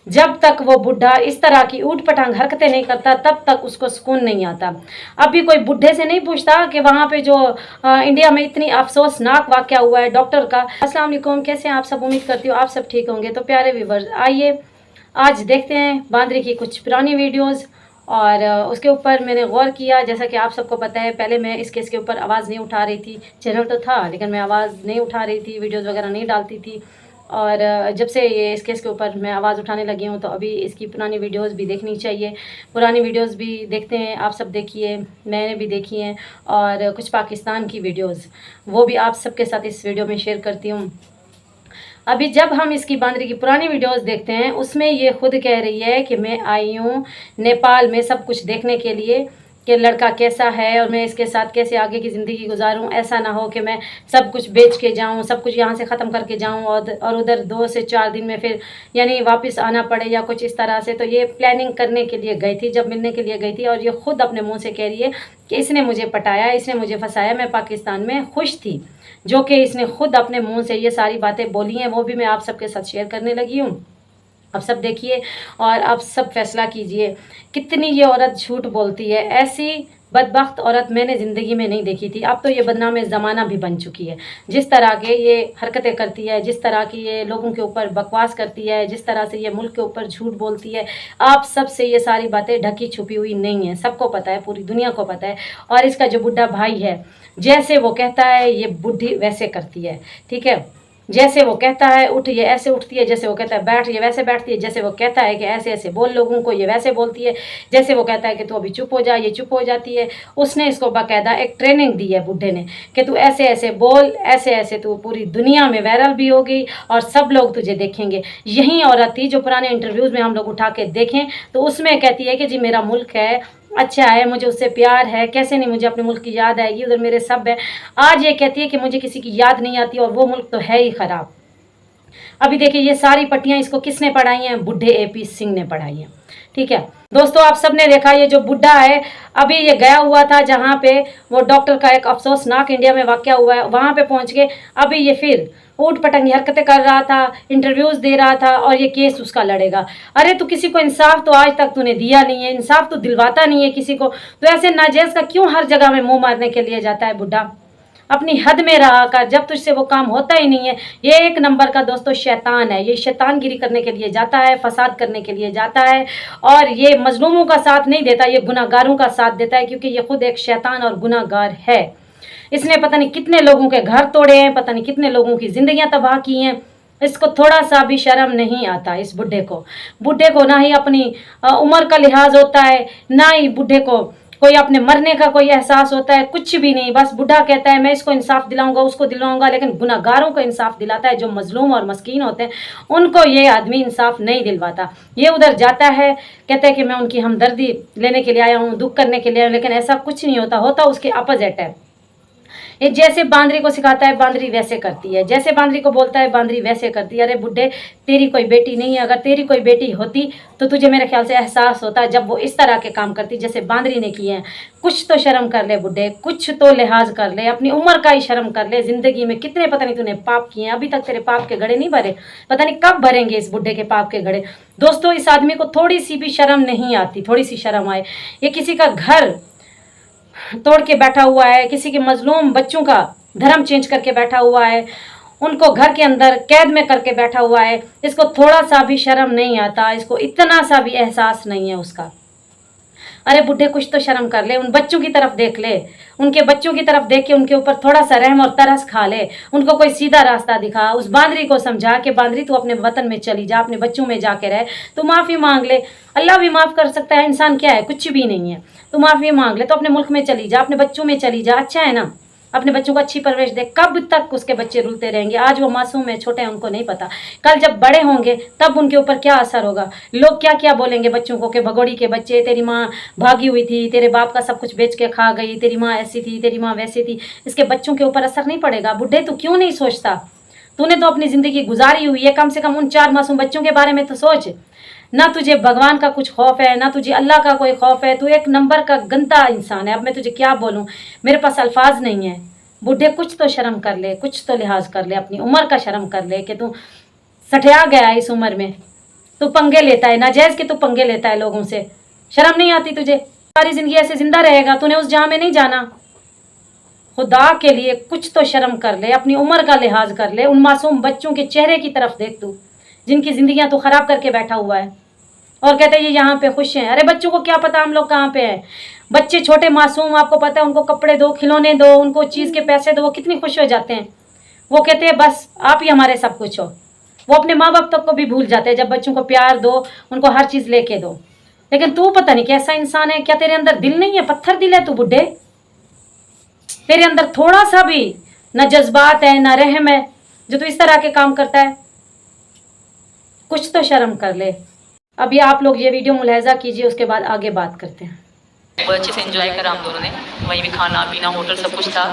जब तक वो बुढ़ा इस तरह की ऊट पटांग हरकतें नहीं करता तब तक उसको सुकून नहीं आता। अभी कोई बुढ़े से नहीं पूछता कि वहाँ पे जो इंडिया में इतनी अफसोसनाक वाक़या हुआ है डॉक्टर का। अस्सलाम वालेकुम, कैसे हैं आप सब? उम्मीद करती हूँ आप सब ठीक होंगे। तो प्यारे व्यूअर्स, आइए आज देखते हैं बांदरी की कुछ पुरानी वीडियोज़ और उसके ऊपर मैंने गौर किया। जैसा कि आप सबको पता है, पहले मैं इस केस के ऊपर आवाज़ नहीं उठा रही थी। चैनल तो था लेकिन मैं आवाज़ नहीं उठा रही थी, वीडियोज़ वगैरह नहीं डालती थी। और जब से ये इस केस के ऊपर मैं आवाज़ उठाने लगी हूँ तो अभी इसकी पुरानी वीडियोस भी देखनी चाहिए। पुरानी वीडियोस भी देखते हैं, आप सब देखिए, मैंने भी देखी हैं। और कुछ पाकिस्तान की वीडियोस वो भी आप सबके साथ इस वीडियो में शेयर करती हूँ। अभी जब हम इसकी बांदरी की पुरानी वीडियोस देखते हैं उसमें ये खुद कह रही है कि मैं आई हूँ नेपाल में सब कुछ देखने के लिए कि लड़का कैसा है और मैं इसके साथ कैसे आगे की ज़िंदगी गुजारूं। ऐसा ना हो कि मैं सब कुछ बेच के जाऊं, सब कुछ यहाँ से ख़त्म करके जाऊं और उधर 2 से 4 दिन में फिर यानी वापस आना पड़े या कुछ इस तरह से। तो ये प्लानिंग करने के लिए गई थी, जब मिलने के लिए गई थी। और ये खुद अपने मुँह से कह रही है कि इसने मुझे पटाया, इसने मुझे फंसाया, मैं पाकिस्तान में खुश थी। जो कि इसने खुद अपने मुँह से ये सारी बातें बोली हैं, वो भी मैं आप सबके साथ शेयर करने लगी हूँ। आप सब देखिए और आप सब फैसला कीजिए कितनी ये औरत झूठ बोलती है। ऐसी बदबख्त औरत मैंने ज़िंदगी में नहीं देखी थी। अब तो ये बदनाम ज़माना भी बन चुकी है। जिस तरह के ये हरकतें करती है, जिस तरह की ये लोगों के ऊपर बकवास करती है, जिस तरह से ये मुल्क के ऊपर झूठ बोलती है, आप सब से ये सारी बातें ढकी छुपी हुई नहीं है, सबको पता है, पूरी दुनिया को पता है। और इसका जो बुढ़ा भाई है, जैसे वो कहता है ये बुढ़ी वैसे करती है, ठीक है। जैसे वो कहता है उठ, ये ऐसे उठती है। जैसे वो कहता है बैठ, ये वैसे बैठती है। जैसे वो कहता है कि ऐसे ऐसे बोल लोगों को, ये वैसे बोलती है। जैसे वो कहता है कि तू अभी चुप हो जा, ये चुप हो जाती है। उसने इसको बाकायदा एक ट्रेनिंग दी है बुढ़े ने कि तू ऐसे ऐसे बोल, ऐसे ऐसे तू पूरी दुनिया में वायरल भी होगी और सब लोग तुझे देखेंगे। यही औरत थी जो पुराने इंटरव्यूज़ में हम लोग उठा के देखें तो उसमें कहती है कि जी मेरा मुल्क है, अच्छा है, मुझे उससे प्यार है, कैसे नहीं मुझे अपने मुल्क की याद आएगी, उधर मेरे सब है। आज ये कहती है कि मुझे किसी की याद नहीं आती और वो मुल्क तो है ही ख़राब। अभी देखिए ये सारी पट्टियाँ इसको किसने पढ़ाई हैं? बुढ़े एपी सिंह ने पढ़ाई हैं, ठीक है। दोस्तों आप सब ने देखा ये जो बुढ़ा है, अभी ये गया हुआ था जहाँ पे वो डॉक्टर का एक अफसोसनाक इंडिया में वाक़या हुआ है, वहाँ पे पहुँच के अभी ये फिर ऊट पटंगी हरकतें कर रहा था, इंटरव्यूज़ दे रहा था और ये केस उसका लड़ेगा। अरे तो किसी को इंसाफ तो आज तक तूने दिया नहीं है, इंसाफ तो दिलवाता नहीं है किसी को, तो ऐसे नाजायज़ का क्यों हर जगह में मुँह मारने के लिए जाता है बुढ़ा? अपनी हद में रहा कर, जब तुझसे वो काम होता ही नहीं है। ये एक नंबर का दोस्तों शैतान है, ये शैतानगिरी करने के लिए जाता है, फसाद करने के लिए जाता है और ये मजलूमों का साथ नहीं देता, ये गुनाहगारों का साथ देता है, क्योंकि ये खुद एक शैतान और गुनाहगार है। इसने पता नहीं कितने लोगों के घर तोड़े हैं, पता नहीं कितने लोगों की जिंदगियां तबाह की हैं। इसको थोड़ा सा भी शर्म नहीं आता इस बुढ़े को ना ही अपनी उम्र का लिहाज होता है, ना ही बुढ़े को कोई अपने मरने का कोई एहसास होता है, कुछ भी नहीं। बस बुढ़ा कहता है मैं इसको इंसाफ दिलाऊंगा, उसको दिलाऊंगा, लेकिन गुनाहगारों को इंसाफ दिलाता है। जो मजलूम और मस्कीन होते हैं उनको ये आदमी इंसाफ नहीं दिलवाता। ये उधर जाता है, कहता है कि मैं उनकी हमदर्दी लेने के लिए आया हूँ, दुख करने के लिए आया हूँ, लेकिन ऐसा कुछ नहीं होता, होता उसके अपोजिट है। ये जैसे बांदरी को सिखाता है बांदरी वैसे करती है, जैसे बांदरी को बोलता है बांदरी वैसे करती है। अरे बुढ़े, तेरी कोई बेटी नहीं है, अगर तेरी कोई बेटी होती तो तुझे मेरे ख्याल से एहसास होता जब वो इस तरह के काम करती जैसे बांदरी ने किए हैं। कुछ तो शर्म कर ले बुढ़े, कुछ तो लिहाज कर ले, अपनी उम्र का ही शर्म कर ले। जिंदगी में कितने पता नहीं तूने पाप किए हैं, अभी तक तेरे पाप के घड़े नहीं भरे, पता नहीं कब भरेंगे इस बुढ़े के पाप के घड़े। दोस्तों इस आदमी को थोड़ी सी भी शर्म नहीं आती, थोड़ी सी शर्म आए। ये किसी का घर तोड़ के बैठा हुआ है, किसी के मजलूम बच्चों का धर्म चेंज करके बैठा हुआ है, उनको घर के अंदर कैद में करके बैठा हुआ है। इसको थोड़ा सा भी शर्म नहीं आता, इसको इतना सा भी एहसास नहीं है उसका। अरे बुढ़े कुछ तो शर्म कर ले, उन बच्चों की तरफ देख ले, उनके बच्चों की तरफ देख के उनके ऊपर थोड़ा सा रहम और तरस खा ले, उनको कोई सीधा रास्ता दिखा। उस बांदरी को समझा कि बांदरी तू अपने वतन में चली जा, अपने बच्चों में जाके रह, तू माफ़ी मांग ले, अल्लाह भी माफ़ कर सकता है, इंसान क्या है, कुछ भी नहीं है। तू माफ़ी मांग ले, तो अपने मुल्क में चली जा, अपने बच्चों में चली जा, अच्छा है ना, अपने बच्चों को अच्छी परवरिश दे। कब तक उसके बच्चे रुलते रहेंगे? आज वो मासूम है, छोटे हैं, उनको नहीं पता, कल जब बड़े होंगे तब उनके ऊपर क्या असर होगा। लोग क्या क्या बोलेंगे बच्चों को कि भगोड़ी के बच्चे, तेरी माँ भागी हुई थी, तेरे बाप का सब कुछ बेच के खा गई, तेरी माँ ऐसी थी, तेरी माँ वैसी थी। इसके बच्चों के ऊपर असर नहीं पड़ेगा? बुढ़े तू क्यों नहीं सोचता? तूने तो अपनी ज़िंदगी गुजारी हुई है, कम से कम उन 4 मासूम बच्चों के बारे में तो सोच। ना तुझे भगवान का कुछ खौफ है, ना तुझे अल्लाह का कोई खौफ है, तू एक नंबर का गंदा इंसान है। अब मैं तुझे क्या बोलूँ, मेरे पास अल्फाज नहीं है। बुढ़े कुछ तो शर्म कर ले, कुछ तो लिहाज कर ले, अपनी उम्र का शर्म कर ले कि तू सठिया गया इस उम्र में, तू पंगे लेता है, नाजायज के तू पंगे लेता है लोगों से। शर्म नहीं आती तुझे? सारी जिंदगी ऐसे जिंदा रहेगा? तूने उस जहां में नहीं जाना। खुदा के लिए कुछ तो शर्म कर ले, अपनी उम्र का लिहाज कर ले। उन मासूम बच्चों के चेहरे की तरफ देख तू, जिनकी जिंदगियां तू खराब करके बैठा हुआ है और कहते हैं ये यहाँ पे खुश हैं। अरे बच्चों को क्या पता हम लोग कहाँ पे हैं? बच्चे छोटे मासूम, आपको पता है, उनको कपड़े दो, खिलौने दो, उनको चीज के पैसे दो, वो कितनी खुश हो जाते हैं। वो कहते हैं बस आप ही हमारे सब कुछ हो। वो अपने माँ बाप तक को भी भूल जाते हैं जब बच्चों को प्यार दो, उनको हर चीज लेके दो। लेकिन तू पता नहीं कैसा इंसान है। क्या तेरे अंदर दिल नहीं है? पत्थर दिल है तू बुड्ढे। तेरे अंदर थोड़ा सा भी न जज्बात है न रहम है, जो तू इस तरह के काम करता है। कुछ तो शर्म कर ले। अभी आप लोग ये वीडियो मुलाहिजा कीजिए, उसके बाद आगे बात करते हैं। बहुत अच्छे से एंजॉय करा हम दोनों ने। वहीं भी खाना पीना होटल सब कुछ था।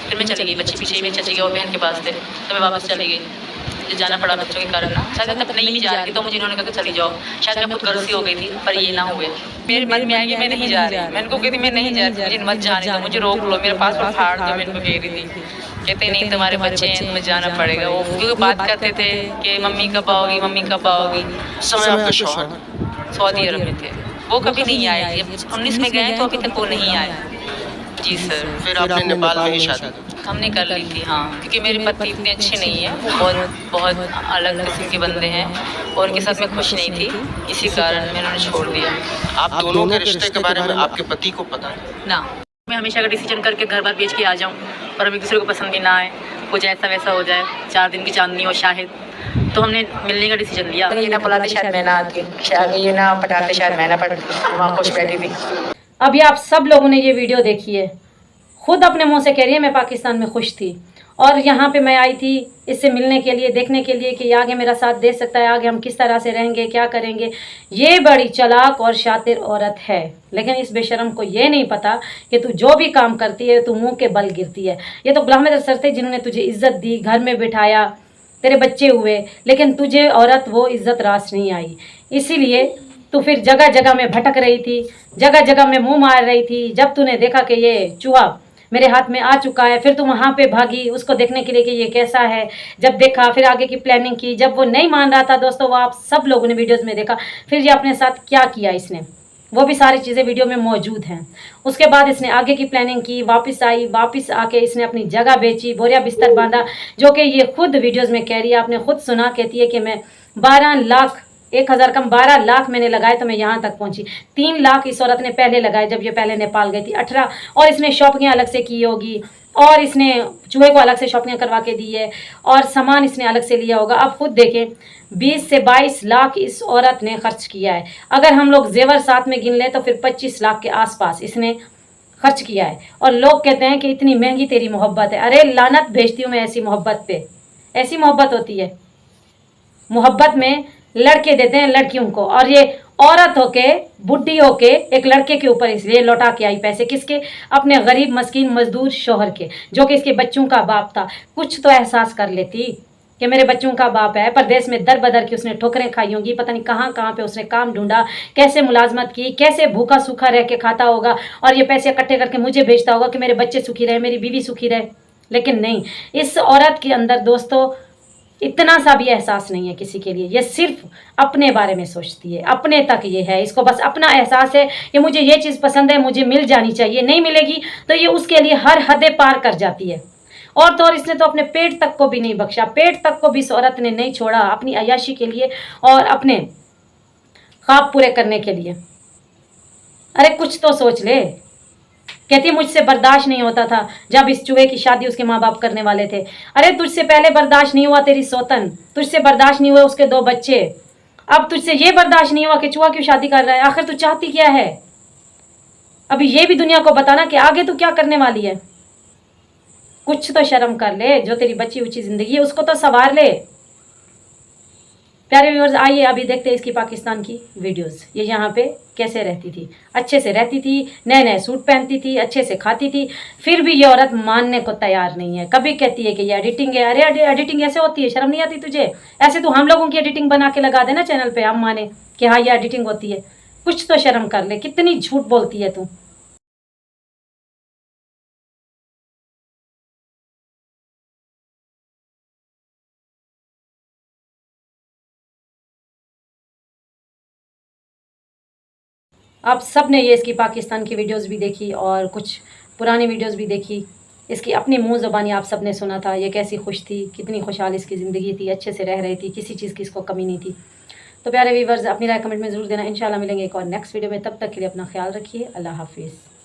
फिर मैं चली गई, बच्चे पीछे में चची गई और बहन के पास थे, तो मैं वापस चली गई। मुझे जाना पड़ा बच्चों के कारण ना, शायद तब नहीं भी जा रही थी तो मुझे इन्होंने कहा कि चली जाओ। शायद मैं खुद गर्ल सी हो गई थी, पर ये ना हुए। मेरे मन में आएगी मैं नहीं जा रही। मैं इनको कहती मैं नहीं जा रही, मुझे मत जाने दो, मुझे रोक लो, मेरे पासपोर्ट फाड़ दो। मैं इनको कह रही थी, कहते नहीं तुम्हारे बच्चे हैं, तुम्हें जाना पड़ेगा। वो क्योंकि बात करते थे कि मम्मी कब आओगी, मम्मी कब आओगी। उस समय आपके शौहर सऊदी अरब में थे, वो कभी नहीं आए। जब 19 में गए तो अभी तक वो नहीं आए। जी सर। फिर आपने नेपाल में ही शादी की? हमने कर ली थी हाँ, क्योंकि मेरे पति इतने अच्छे नहीं हैं, वो बहुत बहुत अलग किस्म के बंदे हैं और उनके साथ मैं खुश नहीं थी, इसी कारण मैंने उन्हें छोड़ दिया। आप दोनों के रिश्ते के बारे में आपके पति को पता है? ना, मैं हमेशा का डिसीजन करके घर बार बेच के आ जाऊँ और हम एक दूसरे को पसंद भी ना आए, कुछ ऐसा वैसा हो जाए, 4 दिन की चांदनी हो शायद, तो हमने मिलने का डिसीजन लिया। ये ना बुलाते शायद मैं ना आती, शायद ये ना पटाते शायद मैं ना पटती, वहाँ खुश बैठी थी। अभी आप सब लोगों ने ये वीडियो देखी है, खुद अपने मुंह से कह रही है मैं पाकिस्तान में खुश थी और यहाँ पे मैं आई थी इससे मिलने के लिए, देखने के लिए कि ये आगे मेरा साथ दे सकता है, आगे हम किस तरह से रहेंगे, क्या करेंगे। ये बड़ी चालाक और शातिर औरत है, लेकिन इस बेशरम को ये नहीं पता कि तू जो भी काम करती है तू मुंह के बल गिरती है। ये तो गुलाम अहमद सर थे जिन्होंने तुझे इज्जत दी, घर में बिठाया, तेरे बच्चे हुए, लेकिन तुझे औरत वो इज्जत रास नहीं आई। इसीलिए तू फिर जगह जगह में भटक रही थी, जगह जगह में मुंह मार रही थी। जब तूने देखा कि ये चूहा मेरे हाथ में आ चुका है, फिर तू वहाँ पे भागी उसको देखने के लिए कि ये कैसा है। जब देखा फिर आगे की प्लानिंग की, जब वो नहीं मान रहा था, दोस्तों वो आप सब लोगों ने वीडियोस में देखा, फिर ये अपने साथ क्या किया इसने, वो भी सारी चीज़ें वीडियो में मौजूद हैं। उसके बाद इसने आगे की प्लानिंग की, वापस आई, वापस आके इसने अपनी जगह बेची, बोरिया बिस्तर बांधा, जो कि ये खुद वीडियोज़ में कह रही है, आपने खुद सुना, कहती है कि मैं 12 लाख 1000 कम 12 लाख मैंने लगाए तो मैं यहाँ तक पहुँची। 3 लाख इस औरत ने पहले लगाए जब ये पहले नेपाल गई थी, 18, और इसने शॉपिंग अलग से की होगी और इसने चूहे को अलग से शॉपिंग करवा के दी है और सामान इसने अलग से लिया होगा। अब खुद देखें 20 से 22 लाख इस औरत ने खर्च किया है। अगर हम लोग जेवर साथ में गिन लें तो फिर 25 लाख के आसपास इसने खर्च किया है। और लोग कहते हैं कि इतनी महंगी तेरी मोहब्बत है। अरे लानत भेजती हूँ मैं ऐसी मोहब्बत पे। ऐसी मोहब्बत होती है? मोहब्बत में लड़के देते हैं लड़कियों को, और ये औरत होके बुढ़ी होके एक लड़के के ऊपर इसलिए लौटा के आई पैसे, किसके? अपने गरीब मस्कीन मजदूर शोहर के, जो कि इसके बच्चों का बाप था। कुछ तो एहसास कर लेती कि मेरे बच्चों का बाप है। परदेश में दर बदर की उसने ठोकरें खाई होंगी, पता नहीं कहाँ कहाँ पे उसने काम ढूंढा, कैसे मुलाजमत की, कैसे भूखा सूखा रह के खाता होगा और ये पैसे इकट्ठे करके मुझे भेजता होगा कि मेरे बच्चे सुखी रहे, मेरी बीवी सुखी रहे। लेकिन नहीं, इस औरत के अंदर दोस्तों इतना सा भी एहसास नहीं है किसी के लिए। ये सिर्फ अपने बारे में सोचती है, अपने तक ये है, इसको बस अपना एहसास है कि मुझे ये चीज़ पसंद है, मुझे मिल जानी चाहिए, नहीं मिलेगी तो ये उसके लिए हर हदें पार कर जाती है। और तो और इसने तो अपने पेट तक को भी नहीं बख्शा, पेट तक को भी इस औरत ने नहीं छोड़ा अपनी अय्याशी के लिए और अपने ख्वाब पूरे करने के लिए। अरे कुछ तो सोच ले। कहती मुझसे बर्दाश्त नहीं होता था जब इस चूहे की शादी उसके माँ बाप करने वाले थे। अरे तुझसे पहले बर्दाश्त नहीं हुआ तेरी सौतन, तुझसे बर्दाश्त नहीं हुए उसके 2 बच्चे, अब तुझसे ये बर्दाश्त नहीं हुआ कि चूहा क्यों शादी कर रहा है। आखिर तू चाहती क्या है? अभी ये भी दुनिया को बताना कि आगे तू क्या करने वाली है। कुछ तो शर्म कर ले, जो तेरी बची उची जिंदगी है उसको तो संवार ले। प्यारे व्यूअर्स, आइए अभी देखते हैं इसकी पाकिस्तान की वीडियोस। ये यहाँ पे कैसे रहती थी, अच्छे से रहती थी, नए नए सूट पहनती थी, अच्छे से खाती थी, फिर भी ये औरत मानने को तैयार नहीं है। कभी कहती है कि ये एडिटिंग है। अरे एडिटिंग ऐसे होती है? शर्म नहीं आती तुझे? ऐसे तो हम लोगों की एडिटिंग बना के लगा देना चैनल पे, हम माने कि हाँ ये एडिटिंग होती है। कुछ तो शर्म कर ले, कितनी झूठ बोलती है तू। आप सब ने ये इसकी पाकिस्तान की वीडियोस भी देखी और कुछ पुरानी वीडियोस भी देखी। इसकी अपनी मुँह ज़बानी आप सब ने सुना था, ये कैसी खुश थी, कितनी खुशहाल इसकी ज़िंदगी थी, अच्छे से रह रही थी, किसी चीज़ की इसको कमी नहीं थी। तो प्यारे व्यूअर्स, अपनी राय कमेंट में ज़रूर देना। इंशाल्लाह मिलेंगे एक और नेक्स्ट वीडियो में, तब तक के लिए अपना ख्याल रखिए। अल्लाह हाफिज़।